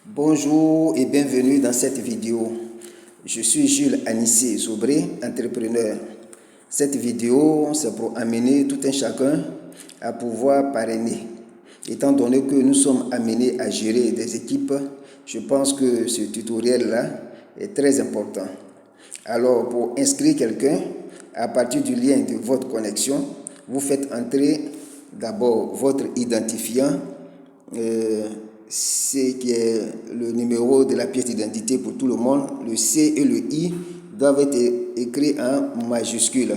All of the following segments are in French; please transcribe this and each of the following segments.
Bonjour et bienvenue dans cette vidéo. Je suis Jules Anissé Zobré, entrepreneur. Cette vidéo, c'est pour amener tout un chacun à pouvoir parrainer. Étant donné que nous sommes amenés à gérer des équipes, je pense que ce tutoriel-là est très important. Alors, pour inscrire quelqu'un, à partir du lien de votre connexion, vous faites entrer d'abord votre identifiant, C qui est le numéro de la pièce d'identité pour tout le monde. Le C et le I doivent être écrits en majuscule.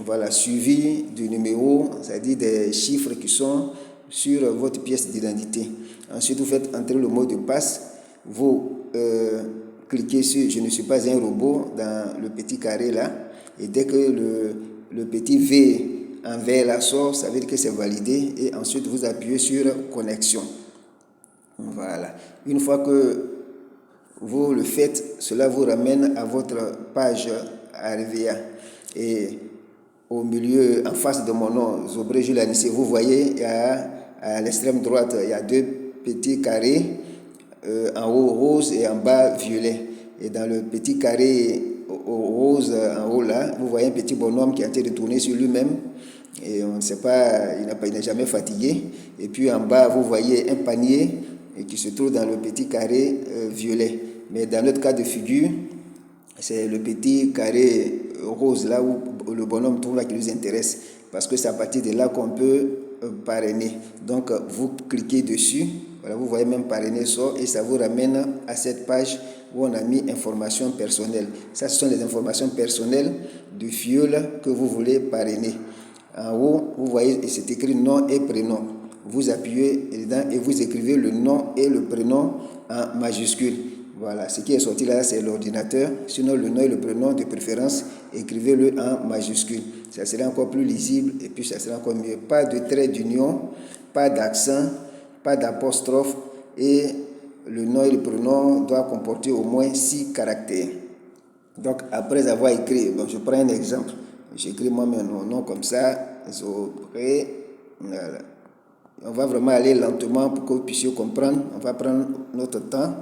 Voilà, suivi du numéro, c'est-à-dire des chiffres qui sont sur votre pièce d'identité. Ensuite, vous faites entrer le mot de passe. Vous cliquez sur « Je ne suis pas un robot » dans le petit carré là. Et dès que le petit V en vert là sort, ça veut dire que c'est validé. Et ensuite, vous appuyez sur « Connexion ». Voilà. Une fois que vous le faites, cela vous ramène à votre page RVA. Et au milieu, en face de mon nom, Zobré Jules Anissé, vous voyez, à l'extrême droite, il y a deux petits carrés, en haut rose et en bas violet. Et dans le petit carré rose en haut là, vous voyez un petit bonhomme qui a été retourné sur lui-même. Et on ne sait pas, il n'est jamais fatigué. Et puis en bas, vous voyez un panier qui se trouve dans le petit carré violet. Mais dans notre cas de figure, c'est le petit carré rose là où le bonhomme trouve là qui nous intéresse. Parce que c'est à partir de là qu'on peut parrainer. Donc vous cliquez dessus, voilà, vous voyez même parrainer sort et ça vous ramène à cette page où on a mis informations personnelles. Ça, ce sont les informations personnelles du filleul que vous voulez parrainer. En haut, vous voyez, c'est écrit nom et prénom. Vous appuyez dedans et vous écrivez le nom et le prénom en majuscule. Voilà, ce qui est sorti là, c'est l'ordinateur. Sinon, le nom et le prénom, de préférence, écrivez-le en majuscule. Ça serait encore plus lisible et puis ça serait encore mieux. Pas de trait d'union, pas d'accent, pas d'apostrophe et le nom et le prénom doivent comporter au moins 6 caractères. Donc, après avoir écrit, bon, je prends un exemple. J'écris moi-même mon nom comme ça, Zobré. Voilà. On va vraiment aller lentement pour que vous puissiez comprendre. On va prendre notre temps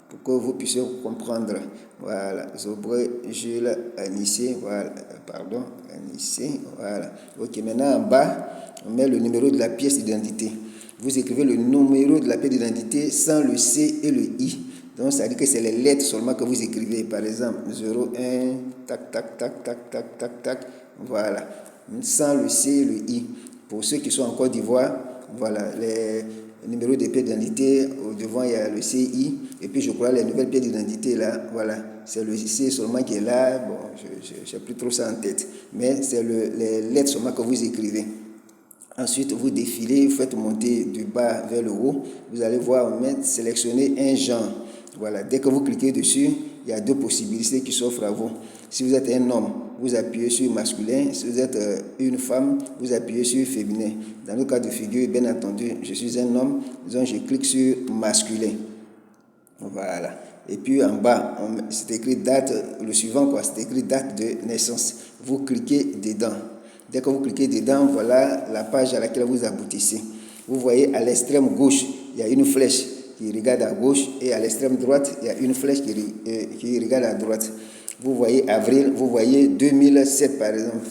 pour que vous puissiez comprendre. Voilà, Zobré Jules Anissé, voilà, pardon, Anissé, voilà. Ok, maintenant en bas, on met le numéro de la pièce d'identité. Vous écrivez le numéro de la pièce d'identité sans le C et le I. Donc, ça veut dire que c'est les lettres seulement que vous écrivez. Par exemple, 01, tac, tac, tac, tac, tac, tac, tac. Voilà. Sans le C et le I. Pour ceux qui sont en Côte d'Ivoire, voilà, les numéros de pièces d'identité, au devant, il y a le CI. Et puis, je crois, les nouvelles pièces d'identité, là, voilà, c'est le C seulement qui est là. Bon, je n'ai plus trop ça en tête. Mais c'est les lettres seulement que vous écrivez. Ensuite, vous défilez, vous faites monter du bas vers le haut. Vous allez voir, sélectionner un genre. Voilà, dès que vous cliquez dessus, il y a deux possibilités qui s'offrent à vous. Si vous êtes un homme, vous appuyez sur masculin. Si vous êtes une femme, vous appuyez sur féminin. Dans le cas de figure, bien entendu, je suis un homme, donc je clique sur masculin. Voilà. Et puis en bas, c'est écrit date, le suivant, quoi, c'est écrit date de naissance. Vous cliquez dedans. Dès que vous cliquez dedans, voilà la page à laquelle vous aboutissez. Vous voyez à l'extrême gauche, il y a une flèche qui regarde à gauche et à l'extrême droite, il y a une flèche qui regarde à droite. Vous voyez avril, vous voyez 2007 par exemple,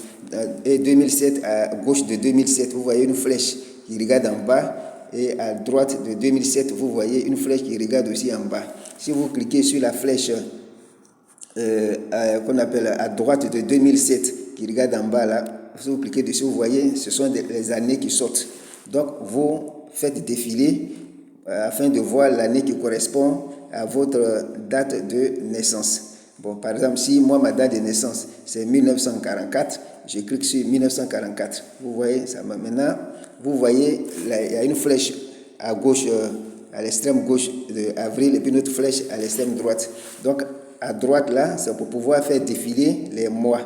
et 2007 à gauche de 2007, vous voyez une flèche qui regarde en bas et à droite de 2007, vous voyez une flèche qui regarde aussi en bas. Si vous cliquez sur la flèche qu'on appelle à droite de 2007 qui regarde en bas là, si vous cliquez dessus, vous voyez, ce sont les années qui sortent. Donc, vous faites défiler afin de voir l'année qui correspond à votre date de naissance. Bon, par exemple, si moi, ma date de naissance, c'est 1944, je clique sur 1944. Vous voyez, ça maintenant, vous voyez, là, il y a une flèche à gauche, à l'extrême gauche de avril, et puis une autre flèche à l'extrême droite. Donc, à droite, là, c'est pour pouvoir faire défiler les mois.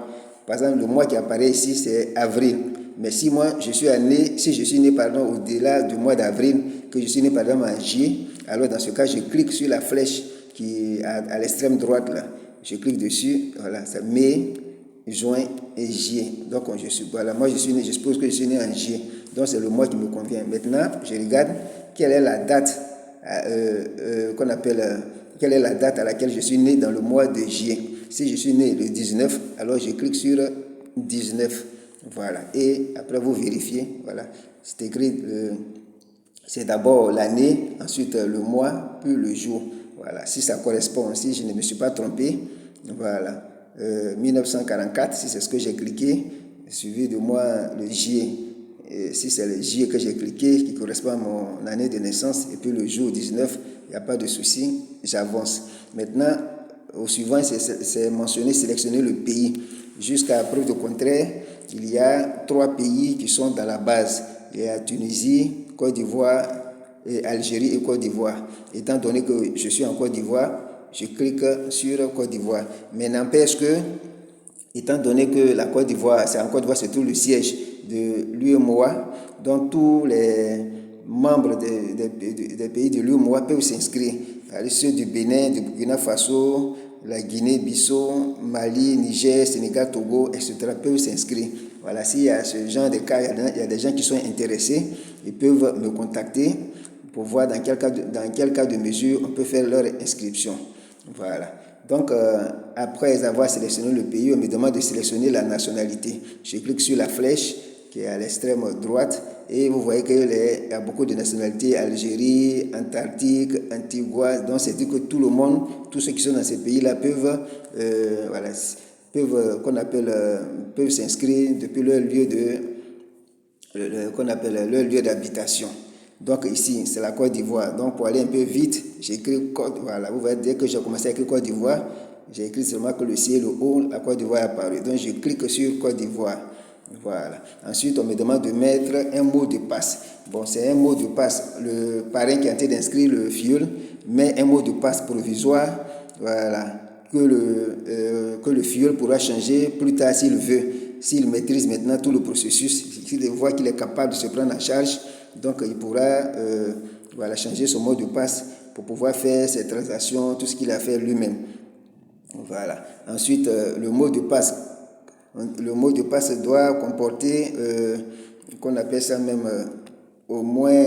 Par exemple, le mois qui apparaît ici, c'est avril. Mais si moi, je suis né, pardon, au-delà du mois d'avril, que je suis né, par exemple, en juillet, alors dans ce cas, je clique sur la flèche qui est à l'extrême droite, là. Je clique dessus, voilà, c'est mai, juin et juillet. Donc, voilà, moi, je suppose que je suis né en juillet. Donc, c'est le mois qui me convient. Maintenant, je regarde quelle est la date qu'on appelle, quelle est la date à laquelle je suis né dans le mois de juillet. Si je suis né le 19, alors je clique sur 19. Voilà. Et après, vous vérifiez. Voilà. C'est écrit, c'est d'abord l'année, ensuite le mois, puis le jour. Voilà. Si ça correspond, si je ne me suis pas trompé, voilà. 1944, si c'est ce que j'ai cliqué, suivi de moi le juillet. Et si c'est le juillet que j'ai cliqué, qui correspond à mon année de naissance, et puis le jour 19, il n'y a pas de souci, j'avance. Maintenant, au suivant, c'est mentionné, sélectionner le pays. Jusqu'à preuve de contraire, il y a 3 pays qui sont dans la base. Il y a Tunisie, Côte d'Ivoire, Algérie et Côte d'Ivoire. Étant donné que je suis en Côte d'Ivoire, je clique sur Côte d'Ivoire. Mais n'empêche que, étant donné que la Côte d'Ivoire, c'est en Côte d'Ivoire, c'est tout le siège de l'UEMOA, donc tous les membres des pays de l'UEMOA peuvent s'inscrire. Ceux du Bénin, du Burkina Faso, la Guinée-Bissau, Mali, Niger, Sénégal, Togo, etc. peuvent s'inscrire. Voilà, s'il y a ce genre de cas, il y a des gens qui sont intéressés, ils peuvent me contacter pour voir dans quel cas de mesure on peut faire leur inscription. Voilà. Donc, après avoir sélectionné le pays, on me demande de sélectionner la nationalité. Je clique sur la flèche qui est à l'extrême droite et vous voyez qu'il y a beaucoup de nationalités, Algérie, Antarctique, Antigua. Donc, c'est dit que tout le monde, tous ceux qui sont dans ces pays-là peuvent, voilà, peuvent s'inscrire depuis leur lieu leur lieu d'habitation. Donc ici, c'est la Côte d'Ivoire. Donc pour aller un peu vite, j'ai écrit Côte. Voilà, vous voyez, dès que j'ai commencé à écrire Côte d'Ivoire, j'ai écrit seulement que le C et le O, la Côte d'Ivoire est apparu. Donc je clique sur Côte d'Ivoire. Voilà. Ensuite, on me demande de mettre un mot de passe. Bon, c'est un mot de passe. Le parrain qui est en train d'inscrire le filleul met un mot de passe provisoire. Voilà. Que le filleul pourra changer plus tard s'il veut. S'il maîtrise maintenant tout le processus, s'il voit qu'il est capable de se prendre en charge, donc il pourra voilà, changer son mot de passe pour pouvoir faire ses transactions, tout ce qu'il a fait lui-même. Voilà. Ensuite, le mot de passe doit comporter, qu'on appelle ça même au moins,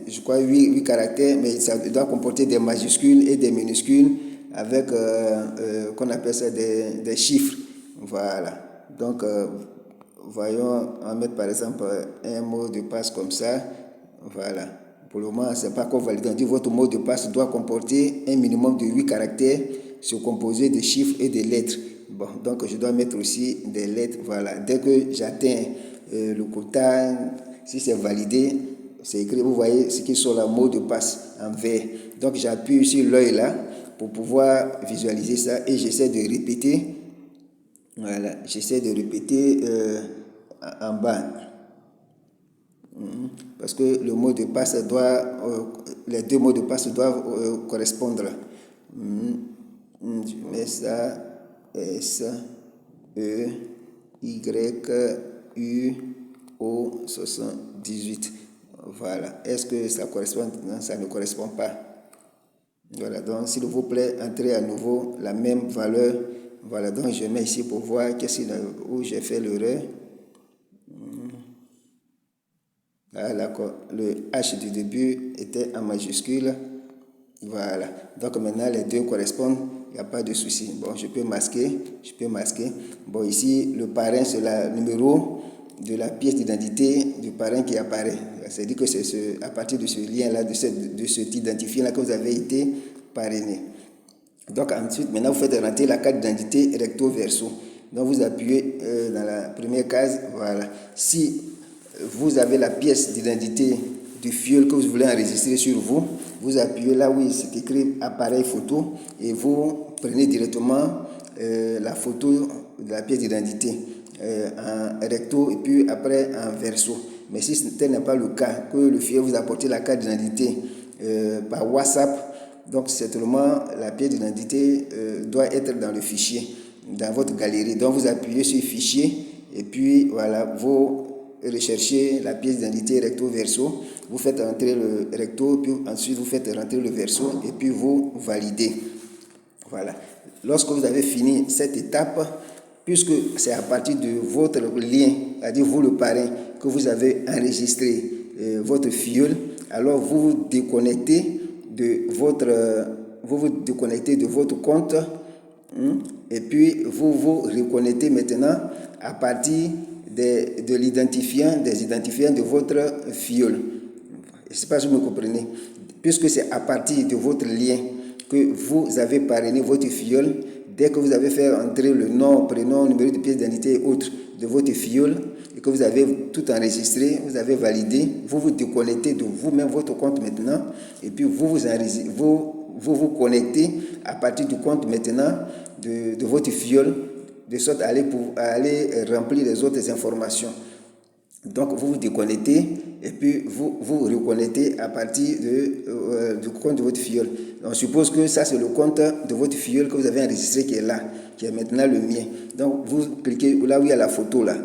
je crois, 8 caractères, mais ça doit comporter des majuscules et des minuscules avec, qu'on appelle ça des chiffres. Voilà. Donc, voyons en mettre par exemple un mot de passe comme ça. Voilà. Pour le moment, ce n'est pas encore validé. On dit votre mot de passe doit comporter un minimum de 8 caractères, se composer de chiffres et de lettres. Bon, donc je dois mettre aussi des lettres. Voilà. Dès que j'atteins le quota, si c'est validé, c'est écrit, vous voyez ce qui sont le mot de passe en vert. Donc j'appuie sur l'œil là pour pouvoir visualiser ça et j'essaie de répéter. Voilà, j'essaie de répéter en bas. Parce que le mot de passe doit, les deux mots de passe doivent correspondre. Je mets ça, S, E, Y, U, O, 78. Voilà. Est-ce que ça correspond? Non, ça ne correspond pas. Voilà, donc s'il vous plaît, entrez à nouveau la même valeur. Voilà, donc je mets ici pour voir où j'ai fait l'erreur. Ah, d'accord. Le H du début était en majuscule. Voilà. Donc maintenant, les deux correspondent. Il n'y a pas de souci. Bon, je peux masquer. Bon, ici, le parrain, c'est le numéro de la pièce d'identité du parrain qui apparaît. C'est-à-dire que c'est à partir de ce lien-là, de cet identifiant-là que vous avez été parrainé. Donc ensuite, maintenant, vous faites rentrer la carte d'identité recto verso. Donc vous appuyez dans la première case. Voilà. Si vous avez la pièce d'identité du filleul que vous voulez enregistrer sur vous, vous appuyez là où c'est écrit appareil photo et vous prenez directement la photo de la pièce d'identité en recto et puis après en verso. Mais si tel n'est pas le cas, que le filleul vous apporte la carte d'identité par WhatsApp, donc certainement la pièce d'identité doit être dans le fichier, dans votre galerie. Donc vous appuyez sur fichier et puis voilà, vous recherchez la pièce d'identité recto verso, vous faites rentrer le recto, puis ensuite vous faites rentrer le verso et puis vous validez. Voilà. Lorsque vous avez fini cette étape, puisque c'est à partir de votre lien, c'est-à-dire vous le parrain, que vous avez enregistré votre filleul, alors vous vous déconnectez vous vous déconnectez de votre compte, et puis vous vous reconnectez maintenant à partir des identifiants de votre filleul. Je ne sais pas si vous me comprenez. Puisque c'est à partir de votre lien que vous avez parrainé votre filleul, dès que vous avez fait entrer le nom, prénom, numéro de pièce d'identité et autres de votre filleul, et que vous avez tout enregistré, vous avez validé, vous vous déconnectez de vous-même, votre compte maintenant, et puis vous vous connectez à partir du compte maintenant de votre filleul, de sorte à aller remplir les autres informations. Donc, vous vous déconnectez et puis vous vous reconnectez à partir du compte de votre filleul. On suppose que ça, c'est le compte de votre filleul que vous avez enregistré qui est là, qui est maintenant le mien. Donc, vous cliquez là où il y a la photo là.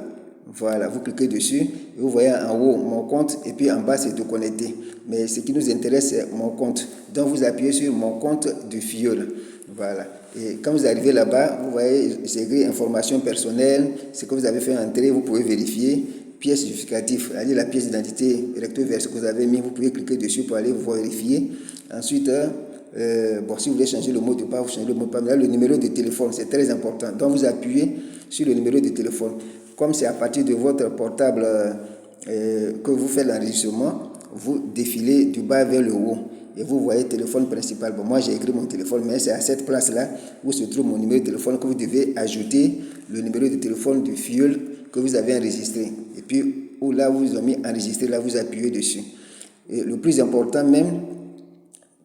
Voilà, vous cliquez dessus et vous voyez en haut mon compte et puis en bas, c'est de connecter. Mais ce qui nous intéresse, c'est mon compte. Donc, vous appuyez sur mon compte de filleul. Voilà. Et quand vous arrivez là-bas, vous voyez, c'est écrit information personnelle, ce que vous avez fait entrer, vous pouvez vérifier. Pièce justificative, c'est-à-dire la pièce d'identité recto verso que vous avez mis, vous pouvez cliquer dessus pour aller vous vérifier. Ensuite, si vous voulez changer le mot de passe, vous changez le mot de passe. Là, le numéro de téléphone, c'est très important. Donc, vous appuyez sur le numéro de téléphone. Comme c'est à partir de votre portable que vous faites l'enregistrement, vous défilez du bas vers le haut. Et vous voyez téléphone principal. Bon, moi, j'ai écrit mon téléphone, mais c'est à cette place-là où se trouve mon numéro de téléphone que vous devez ajouter le numéro de téléphone du filleul que vous avez enregistré. Et puis, là où vous avez mis enregistré, là, vous appuyez dessus. Et le plus important même,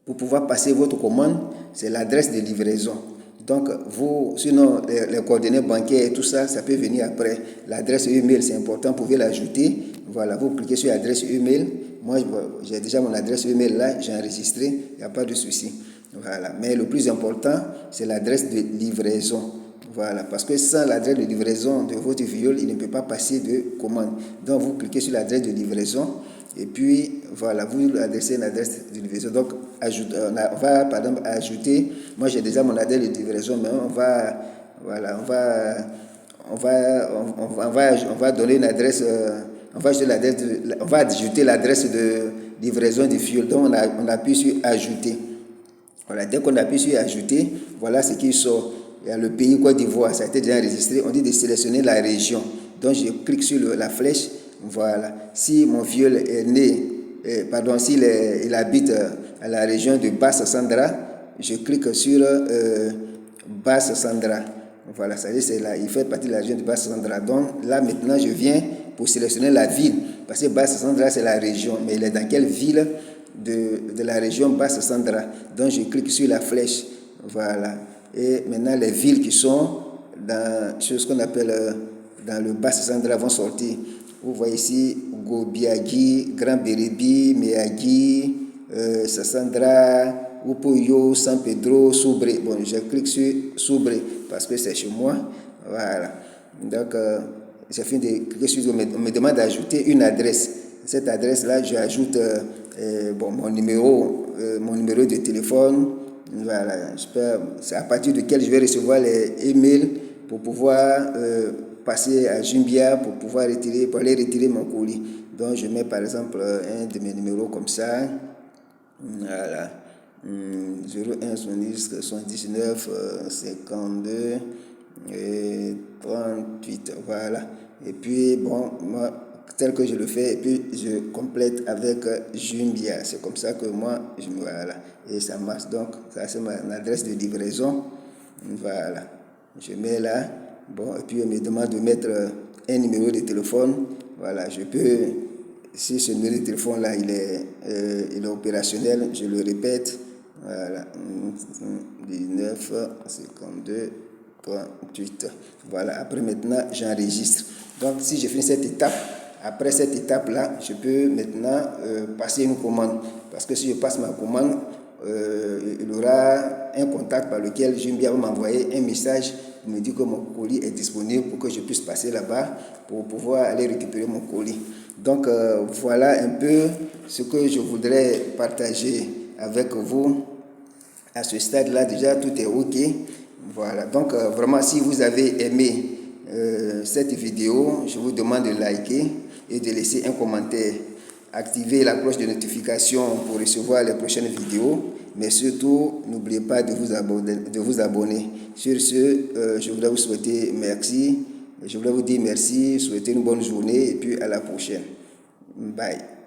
pour pouvoir passer votre commande, c'est l'adresse de livraison. Donc, sinon, les coordonnées bancaires et tout ça, ça peut venir après. L'adresse email, c'est important, vous pouvez l'ajouter. Voilà, vous cliquez sur l'adresse email. Moi, j'ai déjà mon adresse email là, j'ai enregistré, il n'y a pas de souci. Voilà, mais le plus important, c'est l'adresse de livraison. Voilà, parce que sans l'adresse de livraison de votre filleul, il ne peut pas passer de commande. Donc, vous cliquez sur l'adresse de livraison et puis, voilà, vous adressez une adresse de livraison. Donc, on va, par exemple, ajouter, moi j'ai déjà mon adresse de livraison, mais on va donner une adresse, on va ajouter l'adresse de livraison du filleul. Donc, on appuie sur ajouter. Voilà, dès qu'on appuie sur ajouter, voilà ce qui sort. Il y a le pays Côte d'Ivoire, ça a été déjà enregistré. On dit de sélectionner la région. Donc, je clique sur la flèche. Voilà. Si mon filleul est né, s'il habite à la région de Basse-Sandra, je clique sur Basse-Sandra. Voilà, ça veut dire il fait partie de la région de Basse-Sandra. Donc, là, maintenant, je viens pour sélectionner la ville. Parce que Basse-Sandra, c'est la région. Mais il est dans quelle ville de la région Basse-Sandra? Donc, je clique sur la flèche. Voilà. Et maintenant, les villes qui sont dans ce qu'on appelle dans le Basse-Sandra vont sortir. Vous voyez ici Gobiagui, Grand Bérébi, Méagui, Sassandra, Upoyo, San Pedro, Soubre. Bon, je clique sur Soubre parce que c'est chez moi. Voilà. Donc, j'ai fini de cliquer sur. On me demande d'ajouter une adresse. Cette adresse-là, j'ajoute mon numéro de téléphone. Voilà, c'est à partir duquel je vais recevoir les emails pour pouvoir passer à Jumbia pour aller retirer mon colis. Donc, je mets par exemple un de mes numéros comme ça. Voilà. 01 79 52 et 38. Voilà. Et puis, bon, moi, tel que je le fais, et puis je complète avec Jumbia. C'est comme ça que moi, voilà. Et ça marche. Donc, ça, c'est mon adresse de livraison. Voilà. Je mets là. Bon, et puis on me demande de mettre un numéro de téléphone. Voilà, je peux, si ce numéro de téléphone là, il est opérationnel, je le répète. Voilà, 19 52 38. Voilà, après maintenant, j'enregistre. Donc, si je fais cette étape, après cette étape-là, je peux maintenant passer une commande. Parce que si je passe ma commande, il y aura un contact par lequel Jumbia va m'envoyer un message pour me dire que mon colis est disponible pour que je puisse passer là-bas pour pouvoir aller récupérer mon colis. Donc, voilà un peu ce que je voudrais partager avec vous. À ce stade-là, déjà, tout est OK. Voilà. Donc, vraiment, si vous avez aimé cette vidéo, je vous demande de liker et de laisser un commentaire. activer la cloche de notification pour recevoir les prochaines vidéos. Mais surtout, n'oubliez pas de vous abonner. Sur ce, je voudrais vous souhaiter merci. Je voudrais vous dire merci, souhaiter une bonne journée et puis à la prochaine. Bye.